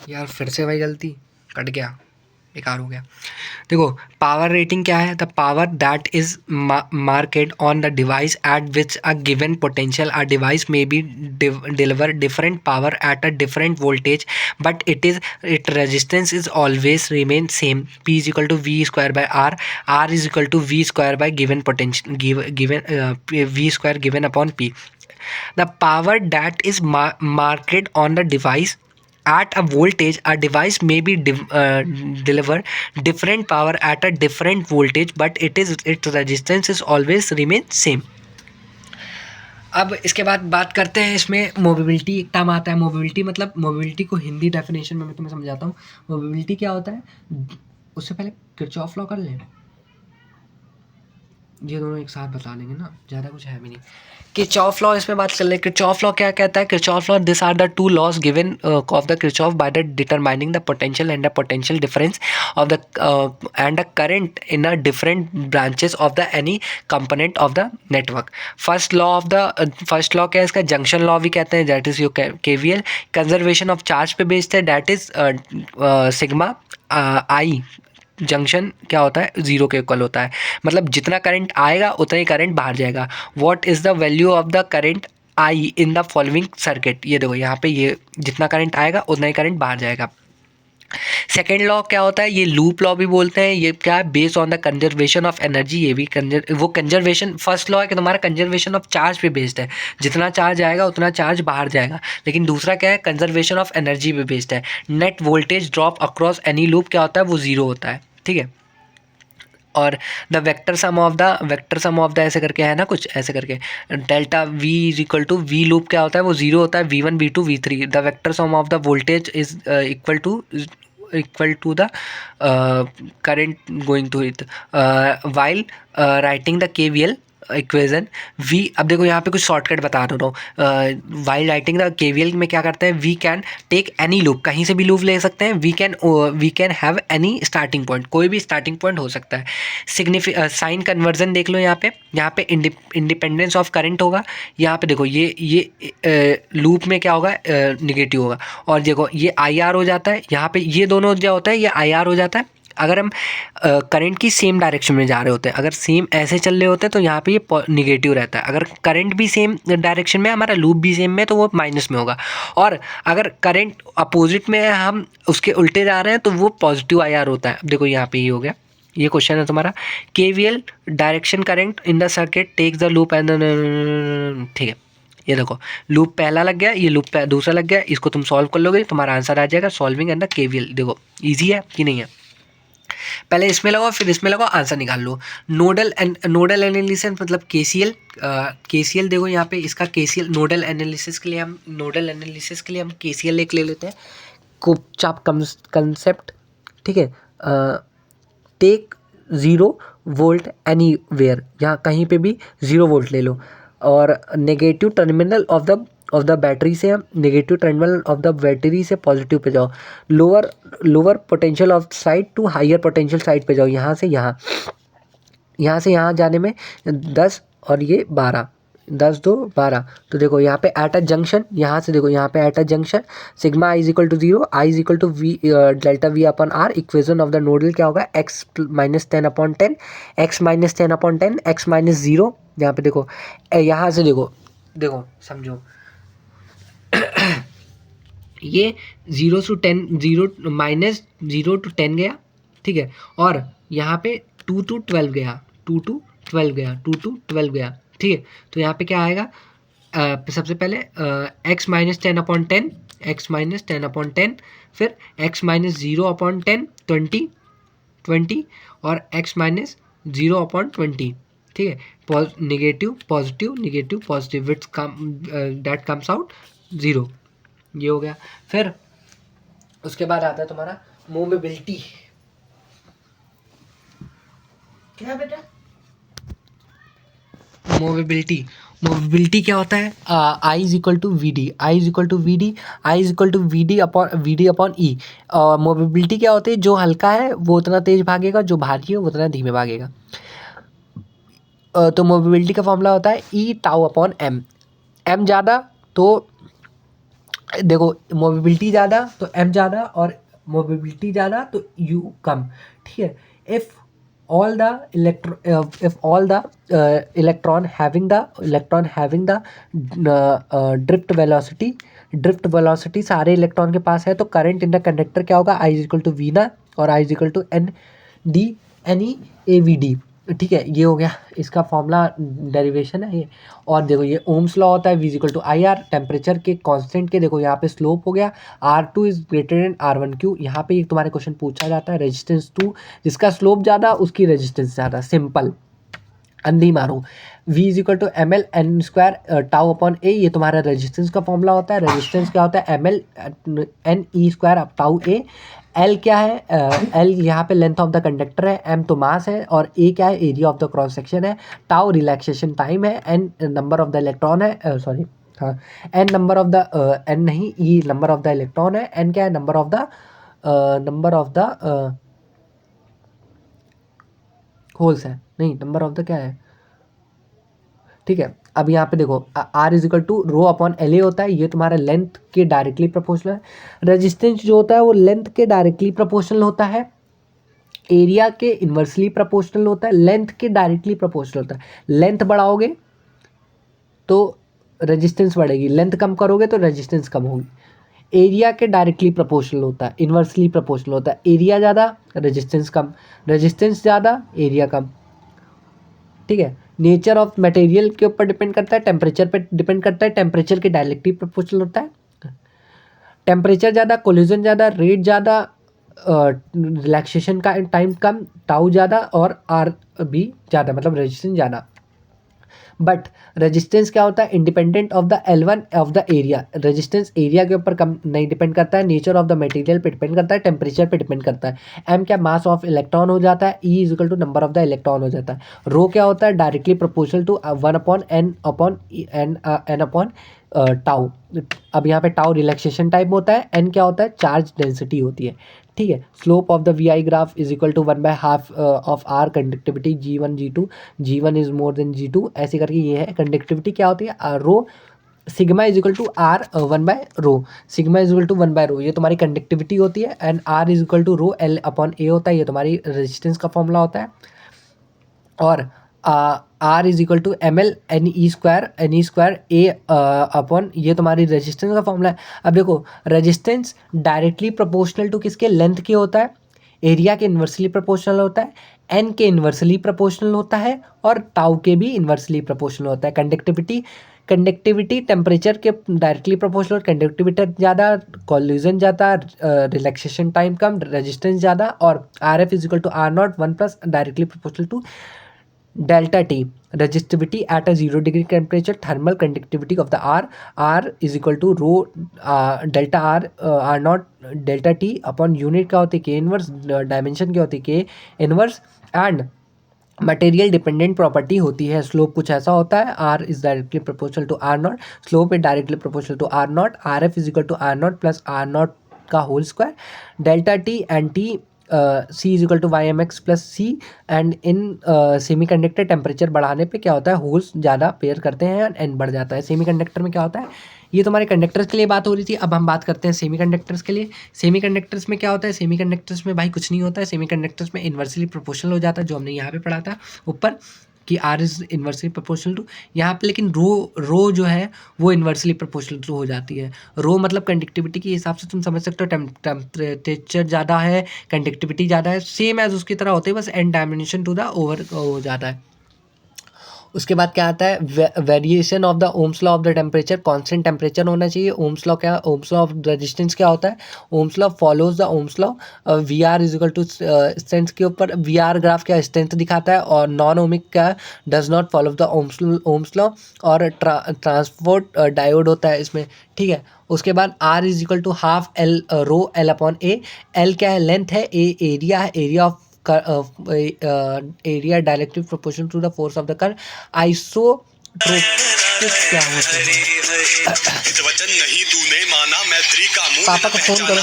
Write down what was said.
यार फिर से वही गलती, कट गया, बेकार हो गया। देखो पावर रेटिंग क्या है, the power that is marked on the device at which a given potential a device may be deliver different power at a different voltage but it resistance is always remain same, P is equal to V square by R, R is equal to V square by given potential given V square given upon P. The power that is marked on the device at a voltage, a device may be deliver different power at a different voltage but its resistance is always remain same. अब इसके बाद बात करते हैं, इसमें mobility एक term आता है। मोबिलिटी मतलब, मोबिलिटी को हिंदी डेफिनेशन में मैं तुम्हें समझाता हूँ। मोबिलिटी क्या होता है, उससे पहले किरचॉफ लॉ कर लें, ये दोनों एक साथ बता देंगे ना, ज़्यादा कुछ है भी नहीं। किरचॉफ लॉ इसमें बात कर ले। किरचॉफ लॉ क्या कहता है, Kirchhoff law, this are the two laws given of the Kirchhoff by the determining the potential and the potential difference of the and the current in a different branches of the any component of the network. First law क्या है इसका, junction law भी कहते हैं, that is your KVL. Conservation of charge पे based है, that is sigma I. Junction क्या होता है, ज़ीरो के इक्वल होता है, मतलब जितना करंट आएगा उतना ही करंट बाहर जाएगा। What is the value of the current I in the following circuit, ये देखो यहाँ पे, ये जितना करंट आएगा उतना ही करंट बाहर जाएगा। सेकेंड लॉ क्या होता है, ये लूप लॉ भी बोलते हैं, ये क्या है, based on the conservation of energy, ये भी वो कंजर्वेशन, फर्स्ट लॉ है कि तुम्हारा कंजर्वेशन ऑफ चार्ज पे बेस्ड है, जितना चार्ज आएगा उतना चार्ज बाहर जाएगा। लेकिन दूसरा क्या है, कंजर्वेशन ऑफ एनर्जी पे बेस्ड है। Net voltage drop across any loop क्या होता है, वो जीरो होता है, ठीक है। और the vector sum of the ऐसे करके है ना, कुछ ऐसे करके, delta V is equal to V loop क्या होता है, वो जीरो होता है, V1 V2 V3। The vector sum of the voltage is equal to the current going to it while writing the KVL equation V. अब देखो यहाँ पे कुछ शॉर्टकट बता रहा हूँ। वाइल राइटिंग द केवीएल में क्या करते हैं, we can take any loop, कहीं से भी लूप ले सकते हैं। We can have any starting point, कोई भी स्टार्टिंग पॉइंट हो सकता है। साइन कन्वर्जन देख लो यहाँ पे इंडिपेंडेंस ऑफ करंट होगा। यहाँ पे देखो ये लूप में क्या होगा, निगेटिव होगा। और देखो ये आई आर हो जाता है, यहाँ पे ये दोनों जो होता है ये आई आर हो जाता है अगर हम करंट की सेम डायरेक्शन में जा रहे होते हैं। अगर सेम ऐसे चल रहे होते हैं तो यहाँ पे ये निगेटिव रहता है। अगर करंट भी सेम डायरेक्शन में, हमारा लूप भी सेम में, तो वो माइनस में होगा। और अगर करंट अपोजिट में है, हम उसके उल्टे जा रहे हैं, तो वो पॉजिटिव आई आर होता है। अब देखो यहाँ पे ये हो गया, ये क्वेश्चन है तुम्हारा। KVL direction current in the circuit takes the loop and, ठीक है। ये देखो लूप पहला लग गया, ये लूप दूसरा लग गया, इसको तुम सॉल्व कर लोगे, तुम्हारा आंसर आ जाएगा सॉल्विंग एंड द केवीएल। देखो ईजी है कि नहीं है, पहले इसमें लगाओ फिर इसमें लगाओ, आंसर निकाल लो। नोडल एनालिसिस मतलब केसीएल। केसीएल देखो यहाँ पे, इसका केसीएल नोडल एनालिसिस के लिए हम केसीएल एक ले लेते हैं, कोपचाप कंसेप्ट, ठीक है। टेक 0 वोल्ट एनी वेयर, यहाँ कहीं पे भी 0 वोल्ट ले लो। और negative terminal of the battery से, हम negative terminal of the battery से पॉजिटिव पे जाओ। Lower potential of side to higher potential side पे जाओ, यहाँ से यहाँ जाने में 10 और ये 12, 10 2 12। तो देखो यहाँ पे एट अ जंक्शन, यहाँ से देखो यहाँ पे at a junction sigma I is equal to 0, I is equal to V delta V upon R. Equation of the nodal क्या होगा, x minus 10 upon 10, x minus 10 upon 10, x minus 0। यहाँ पे देखो, यहाँ से देखो समझो, ये 0 to 10, 0 माइनस 0 to 10 गया, ठीक है। और यहाँ पे 2 to 12 गया, 2 to 12 गया, 2 to 12 गया, ठीक है। तो यहाँ पे क्या आएगा, सबसे पहले x minus 10 upon 10, x minus 10 upon 10, फिर x माइनस 0 अपॉन 10, 20 और x माइनस 0 अपॉन 20, ठीक है। Negative positive, negative positive, which that comes out 0, ये हो गया। फिर उसके बाद आता है तुम्हारा मोबिलिटी। क्या बेटा, मोबिलिटी क्या होता है, I is equal to V D, I is equal to V D, I is equal to V D upon E. Mobility क्या होती है, जो हल्का है वो उतना तेज भागेगा, जो भारी है वो उतना धीमे भागेगा। तो मोबिलिटी का फॉर्मूला होता है ई टाउ अपॉन एम। एम ज़्यादा तो देखो मोबिलिटी ज़्यादा तो m ज़्यादा, और मोबिलिटी ज़्यादा तो u कम, ठीक है। If all the if all the electron having the drift velocity सारे इलेक्ट्रॉन के पास है, तो करंट इन द कंडक्टर क्या होगा, I is equal to V ना, और I is equal to n d n e A v d, ठीक है। ये हो गया इसका फॉर्मूला, डेरिवेशन है ये। और देखो ये ओम्स लॉ होता है, V is equal to I R, temperature के कांस्टेंट के, देखो यहाँ पे स्लोप हो गया R2 is greater than R1Q। यहाँ पे तुम्हारे क्वेश्चन पूछा जाता है रेजिस्टेंस 2, जिसका स्लोप ज़्यादा उसकी रेजिस्टेंस ज़्यादा, सिंपल अंधी मारो। V is equal to M L N square tau upon A, ये तुम्हारा रेजिस्टेंस का फॉर्मूला होता है। रेजिस्टेंस क्या होता है, M L N E square up tau A. L क्या है, एल यहाँ पे लेंथ ऑफ द कंडक्टर है, एम तो मास है, और ए क्या है, area of the cross section है, टाउ रिलैक्सेशन टाइम है, N number of the electron है, सॉरी हाँ, N number of the N नहीं, E number of the electron है, एन क्या है, नंबर ऑफ द होल्स है, नहीं नंबर ऑफ द क्या है, ठीक है। अब यहाँ पे देखो R is equal to rho upon L A होता है, ये तुम्हारा लेंथ के डायरेक्टली प्रोपोर्शनल है। रेजिस्टेंस जो होता है वो लेंथ के डायरेक्टली प्रोपोर्शनल होता है, एरिया के इन्वर्सली प्रोपोर्शनल होता है, लेंथ के डायरेक्टली प्रोपोर्शनल होता है। लेंथ बढ़ाओगे तो रेजिस्टेंस बढ़ेगी, लेंथ कम करोगे तो रेजिस्टेंस कम होगी। एरिया के डायरेक्टली प्रोपोर्शनल होता है, इन्वर्सली प्रोपोर्शनल होता है, एरिया ज़्यादा रेजिस्टेंस कम, रेजिस्टेंस ज़्यादा एरिया कम, ठीक है। नेचर ऑफ मटेरियल के ऊपर डिपेंड करता है, टेम्परेचर पे डिपेंड करता है, टेम्परेचर के डायरेक्टली प्रोपोर्शनल होता है। टेम्परेचर ज़्यादा, कोलिजन ज़्यादा, रेट ज़्यादा, रिलैक्सेशन का टाइम कम, टाउ ज़्यादा, और आर भी ज़्यादा, मतलब रेजिस्टेंस ज़्यादा। बट रेजिस्टेंस क्या होता है, independent of the L1 of the area. Resistance area के ऊपर कम नहीं डिपेंड करता है, नेचर ऑफ द मटेरियल पे डिपेंड करता है, टेम्परेचर पे डिपेंड करता है। एम क्या, मास ऑफ इलेक्ट्रॉन हो जाता है, E is equal to number of the electron हो जाता है। रो क्या होता है, directly proportional to 1 upon n upon tau. अब यहाँ पे टाउ रिलैक्सेशन टाइम होता है, एन क्या होता है, चार्ज डेंसिटी होती है, ठीक है। Slope of the V I graph is equal to 1/2 of R conductivity G1 G2, G1 is more than G2, ऐसे करके ये है। कंडक्टिविटी क्या होती है, rho sigma is equal to R 1/रो, सिग्मा इज इक्वल टू 1/रो, ये तुम्हारी कंडक्टिविटी होती है। And R is equal to rho L upon A होता है, ये तुम्हारी रेजिस्टेंस का फॉर्मूला होता है। और R is equal to M L N E square A upon, ये तुम्हारी रेजिस्टेंस का फॉर्मूला है। अब देखो रेजिस्टेंस डायरेक्टली प्रोपोर्शनल टू किसके, लेंथ के होता है, एरिया के इन्वर्सली प्रोपोर्शनल होता है, एन के इन्वर्सली प्रोपोर्शनल होता है, और टाउ के भी इन्वर्सली प्रोपोर्शनल होता है। कंडक्टिविटी टेम्परेचर के डायरेक्टली प्रोपोर्शनल, कंडक्टिविटी ज़्यादा, कॉल्यूजन ज़्यादा, रिलैक्सेशन टाइम कम, रेजिस्टेंस ज़्यादा। और R F is equal to R not 1 plus directly proportional to delta T, resistivity at a 0 degree temperature, thermal conductivity of the R is equal to rho delta R naught delta T upon unit क्या होती है, K inverse, dimension क्या होती है, K inverse. And material dependent property होती है। Slope कुछ ऐसा होता है, R is directly proportional to R naught, slope is directly proportional to R naught, R F is equal to R naught plus R naught का whole square, delta T and T C is equal to Y M X plus C. And in semiconductor temperature बढ़ाने पे क्या होता है, holes ज़्यादा pair करते हैं and बढ़ जाता है। सेमी कंडक्टर में क्या होता है, ये तुम्हारे कंडक्टर्स के लिए बात हो रही थी, अब हम बात करते हैं सेमी कंडक्टर्स के लिए। सेमी कंडक्टर्स में क्या होता है, सेमी कंडक्टर्स में भाई कुछ नहीं होता है, सेमी कंडक्टर्स में इन्वर्सली प्रोपोर्शनल हो जाता है, जो हमने यहाँ पे पढ़ा था ऊपर कि R is inversely proportional to, यहाँ पे लेकिन रो जो है वो इन्वर्सली प्रोपोर्शनल टू हो जाती है। रो मतलब कंडक्टिविटी के हिसाब से तुम समझ सकते हो, टेम्परेचर ज़्यादा है, कंडक्टिविटी ज़्यादा है, सेम एज उसकी तरह होते हैं, बस n dimension to the over हो जाता है। उसके बाद क्या आता है, variation of the Ohm's law of the temperature, constant temperature होना चाहिए। ओम्स लॉ क्या, ओम्स लॉ ऑफ रेजिस्टेंस क्या होता है, Ohm's law follows the Ohm's law, V R is equal to strength के ऊपर, वी आर ग्राफ क्या strength दिखाता है, और नॉन ओमिक क्या does not follow the Ohm's law, और ट्रांसपोर्ट डायोड होता है इसमें, ठीक है। उसके बाद R is equal to half L rho L upon A, L क्या है, लेंथ है, ए एरिया है, area of area directly proportional to the force of the curve. Isotropic क्या होते हैं, पापा को फोन करो।